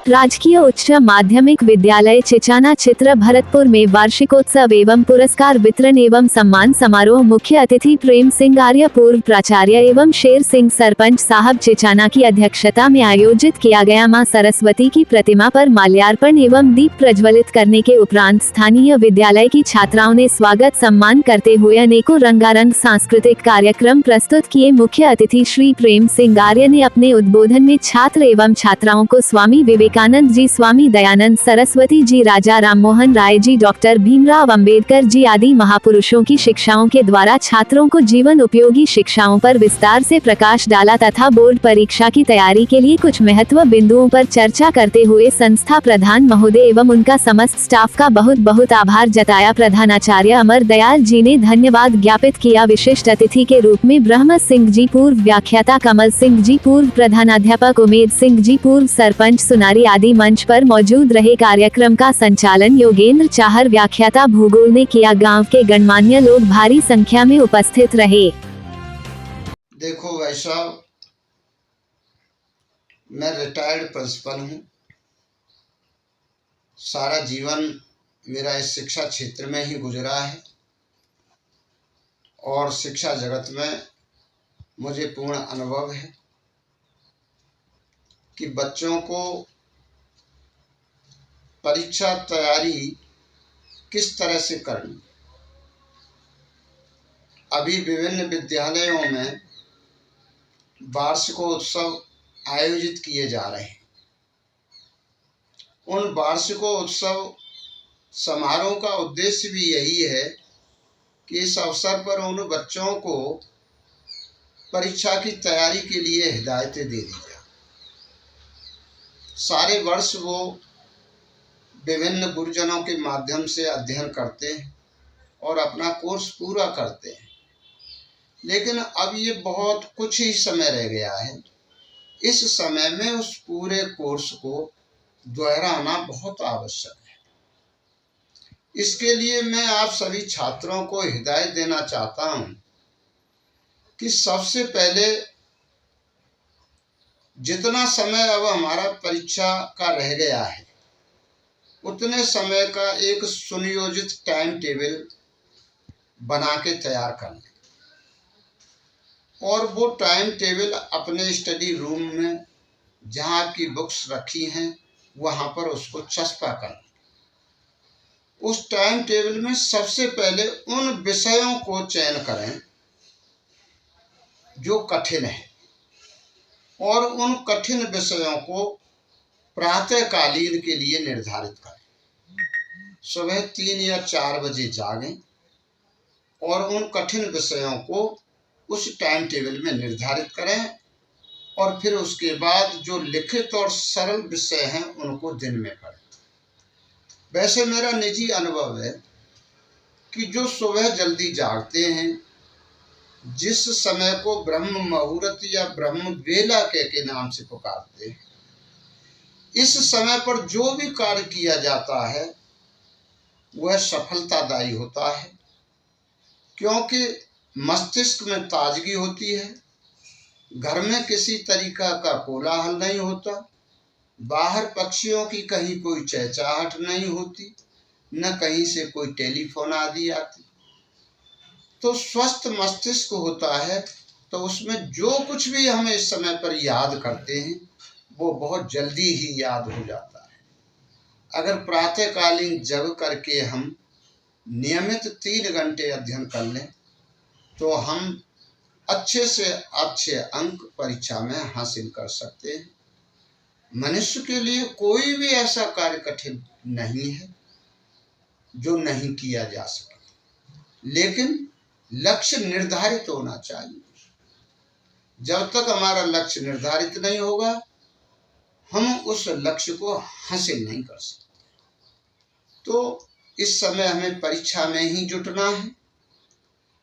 राजकीय उच्च माध्यमिक विद्यालय चिचाना चित्र भरतपुर में वार्षिकोत्सव एवं पुरस्कार वितरण एवं सम्मान समारोह। मुख्य अतिथि प्रेम सिंह आर्य पूर्व प्राचार्य एवं शेर सिंह सरपंच साहब चिचाना की अध्यक्षता में आयोजित किया गया। मां सरस्वती की प्रतिमा पर माल्यार्पण एवं दीप प्रज्वलित करने के उपरांत स्थानीय विद्यालय की छात्राओं ने स्वागत सम्मान करते हुए अनेकों रंगारंग सांस्कृतिक कार्यक्रम प्रस्तुत किए। मुख्य अतिथि श्री प्रेम सिंह आर्य ने अपने उद्बोधन में छात्र एवं छात्राओं को स्वामी विवेकानंद जी, स्वामी दयानंद सरस्वती जी, राजा राममोहन राय जी, डॉक्टर भीमराव अंबेडकर जी आदि महापुरुषों की शिक्षाओं के द्वारा छात्रों को जीवन उपयोगी शिक्षाओं पर विस्तार से प्रकाश डाला तथा बोर्ड परीक्षा की तैयारी के लिए कुछ महत्व बिंदुओं पर चर्चा करते हुए संस्था प्रधान महोदय एवं उनका समस्त स्टाफ का बहुत बहुत आभार जताया। प्रधानाचार्य अमर दयाल जी ने धन्यवाद ज्ञापित किया। विशिष्ट अतिथि के रूप में ब्रह्म सिंह जी, पूर्व व्याख्याता कमल सिंह जी, पूर्व प्रधानाध्यापक उमेद सिंह जी, पूर्व सरपंच सुनारी आदि मंच पर मौजूद रहे। कार्यक्रम का संचालन योगेंद्र चाहर, व्याख्याता भूगोल ने किया। गांव के गणमान्य लोग भारी संख्या में उपस्थित रहे। देखो वैसा, मैं रिटायर्ड प्रिंसिपल हूँ। सारा जीवन मेरा इस शिक्षा क्षेत्र में ही गुजरा है और शिक्षा जगत में मुझे पूर्ण अनुभव है कि बच्चों को परीक्षा तैयारी किस तरह से करनी। अभी विभिन्न विद्यालयों में वार्षिकोत्सव आयोजित किए जा रहे हैं। उन वार्षिकोत्सव समारोह का उद्देश्य भी यही है कि इस अवसर पर उन बच्चों को परीक्षा की तैयारी के लिए हिदायतें दे दी जाए। सारे वर्ष वो विभिन्न गुरुजनों के माध्यम से अध्ययन करते हैं और अपना कोर्स पूरा करते हैं, लेकिन अब ये बहुत कुछ ही समय रह गया है। इस समय में उस पूरे कोर्स को दोहराना बहुत आवश्यक है। इसके लिए मैं आप सभी छात्रों को हिदायत देना चाहता हूं कि सबसे पहले जितना समय अब हमारा परीक्षा का रह गया है, उतने समय का एक सुनियोजित टाइम टेबल बना के तैयार कर लें और वो टाइम टेबल अपने स्टडी रूम में जहाँ आपकी बुक्स रखी हैं वहाँ पर उसको चस्पा कर लें। उस टाइम टेबल में सबसे पहले उन विषयों को चयन करें जो कठिन है और उन कठिन विषयों को प्रातःकालीन के लिए निर्धारित करें। सुबह 3 या 4 बजे जागें और उन कठिन विषयों को उस टाइम टेबल में निर्धारित करें और फिर उसके बाद जो लिखित और सरल विषय हैं उनको दिन में पढ़ें। वैसे मेरा निजी अनुभव है कि जो सुबह जल्दी जागते हैं, जिस समय को ब्रह्म मुहूर्त या ब्रह्म वेला के नाम से पुकारते हैं, इस समय पर जो भी कार्य किया जाता है वह सफलतादायी होता है, क्योंकि मस्तिष्क में ताजगी होती है, घर में किसी तरीका का कोलाहल नहीं होता, बाहर पक्षियों की कहीं कोई चहचहाहट नहीं होती, न कहीं से कोई टेलीफोन आदि आती। तो स्वस्थ मस्तिष्क होता है, तो उसमें जो कुछ भी हम इस समय पर याद करते हैं वो बहुत जल्दी ही याद हो जाता है। अगर प्रातःकालीन जग करके हम नियमित 3 घंटे अध्ययन कर लें तो हम अच्छे से अच्छे अंक परीक्षा में हासिल कर सकते हैं। मनुष्य के लिए कोई भी ऐसा कार्य कठिन नहीं है जो नहीं किया जा सके, लेकिन लक्ष्य निर्धारित होना चाहिए। जब तक हमारा लक्ष्य निर्धारित नहीं होगा हम उस लक्ष्य को हासिल नहीं कर सकते। तो इस समय हमें परीक्षा में ही जुटना है।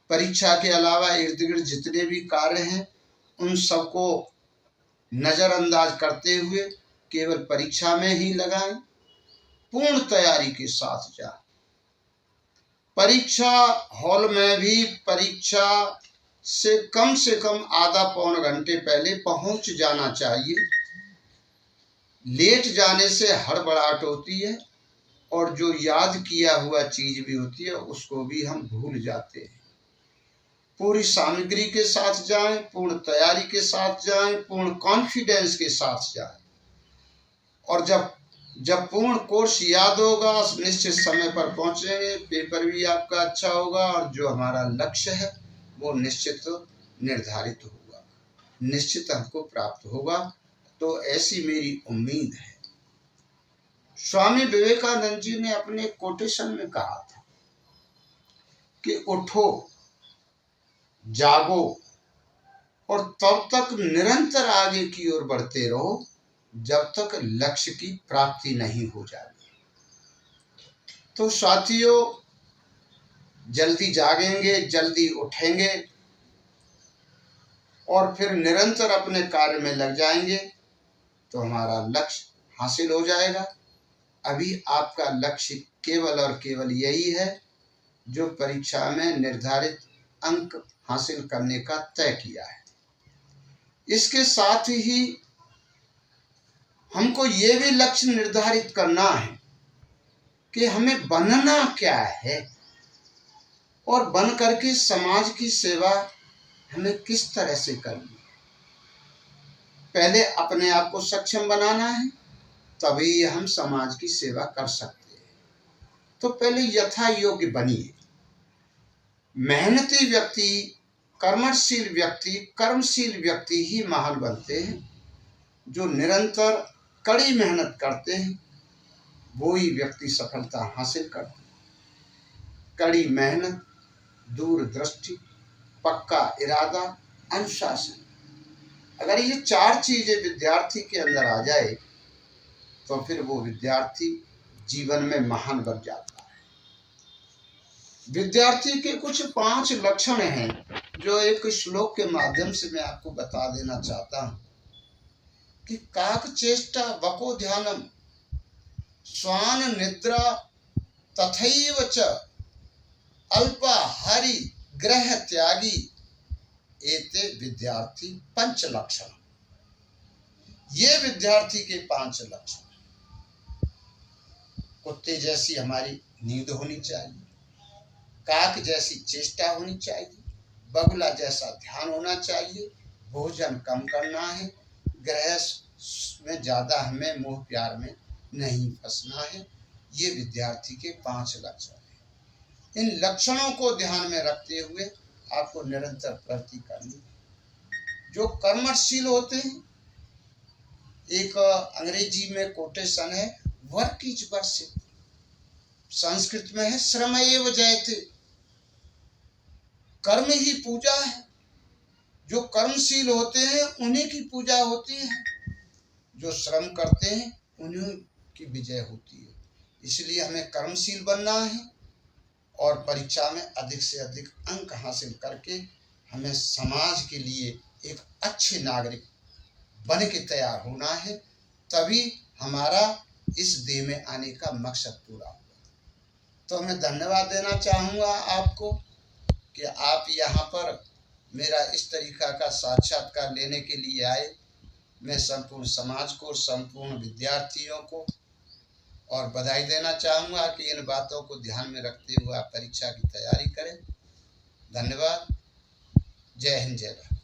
परीक्षा के अलावा इर्द गिर्द जितने भी कार्य हैं उन सबको नज़रअंदाज करते हुए केवल परीक्षा में ही लगाएं। पूर्ण तैयारी के साथ जाएं। परीक्षा हॉल में भी परीक्षा से कम आधा पौन घंटे पहले पहुंच जाना चाहिए। लेट जाने से हड़बड़ाहट होती है और जो याद किया हुआ चीज भी होती है उसको भी हम भूल जाते हैं। पूरी सामग्री के साथ जाएं, पूर्ण तैयारी के साथ जाएं, पूर्ण कॉन्फिडेंस के साथ जाएं और जब जब पूर्ण कोर्स याद होगा, निश्चित समय पर पहुंचेंगे, पेपर भी आपका अच्छा होगा और जो हमारा लक्ष्य है वो निश्चित निर्धारित होगा, निश्चित हमको प्राप्त होगा। तो ऐसी मेरी उम्मीद है। स्वामी विवेकानंद जी ने अपने कोटेशन में कहा था कि उठो, जागो और तब तक निरंतर आगे की ओर बढ़ते रहो जब तक लक्ष्य की प्राप्ति नहीं हो जाती। तो साथियों, जल्दी जागेंगे, जल्दी उठेंगे और फिर निरंतर अपने कार्य में लग जाएंगे तो हमारा लक्ष्य हासिल हो जाएगा। अभी आपका लक्ष्य केवल और केवल यही है जो परीक्षा में निर्धारित अंक हासिल करने का तय किया है। इसके साथ ही हमको ये भी लक्ष्य निर्धारित करना है कि हमें बनना क्या है और बन करके समाज की सेवा हमें किस तरह से करनी है। पहले अपने आप को सक्षम बनाना है, तभी हम समाज की सेवा कर सकते हैं। तो पहले यथा योग्य बनिए। मेहनती व्यक्ति, कर्मशील व्यक्ति, कर्मशील व्यक्ति ही महान बनते हैं। जो निरंतर कड़ी मेहनत करते हैं वो ही व्यक्ति सफलता हासिल करते हैं। कड़ी मेहनत, दूरदृष्टि, पक्का इरादा, अनुशासन, अगर ये चार चीजें विद्यार्थी के अंदर आ जाए तो फिर वो विद्यार्थी जीवन में महान बन जाता है। विद्यार्थी के कुछ 5 लक्षण हैं जो एक श्लोक के माध्यम से मैं आपको बता देना चाहता हूं कि काक चेष्टा वको ध्यानम स्वान निद्रा तथैव च अल्पाहारी ग्रह त्यागी एते विद्यार्थी 5 लक्षण। ये विद्यार्थी के 5 लक्षण। कुत्ते जैसी हमारी नींद होनी चाहिए, काक जैसी चेष्टा होनी चाहिए, बगुला जैसा ध्यान होना चाहिए, भोजन कम करना है, गृहस्थ में ज्यादा हमें मोह प्यार में नहीं फंसना है। ये विद्यार्थी के 5 लक्षण हैं। इन लक्षणों को ध्यान में रखते हुए आपको निरंतर प्रगति करनी है। जो कर्मशील होते हैं, एक अंग्रेजी में कोटेशन है, वर्क इज वर्शिप, संस्कृत में है श्रमेव जयते, कर्म ही पूजा है। जो कर्मशील होते हैं उन्हीं की पूजा होती है, जो श्रम करते हैं उन्हीं की विजय होती है। इसलिए हमें कर्मशील बनना है और परीक्षा में अधिक से अधिक अंक हासिल करके हमें समाज के लिए एक अच्छे नागरिक बन के तैयार होना है। तभी हमारा इस देह में आने का मकसद पूरा होगा। तो मैं धन्यवाद देना चाहूँगा आपको कि आप यहाँ पर मेरा इस तरीका का साक्षात्कार लेने के लिए आए। मैं संपूर्ण समाज को, संपूर्ण विद्यार्थियों को और बधाई देना चाहूँगा कि इन बातों को ध्यान में रखते हुए आप परीक्षा की तैयारी करें। धन्यवाद। जय हिंद, जय भारत।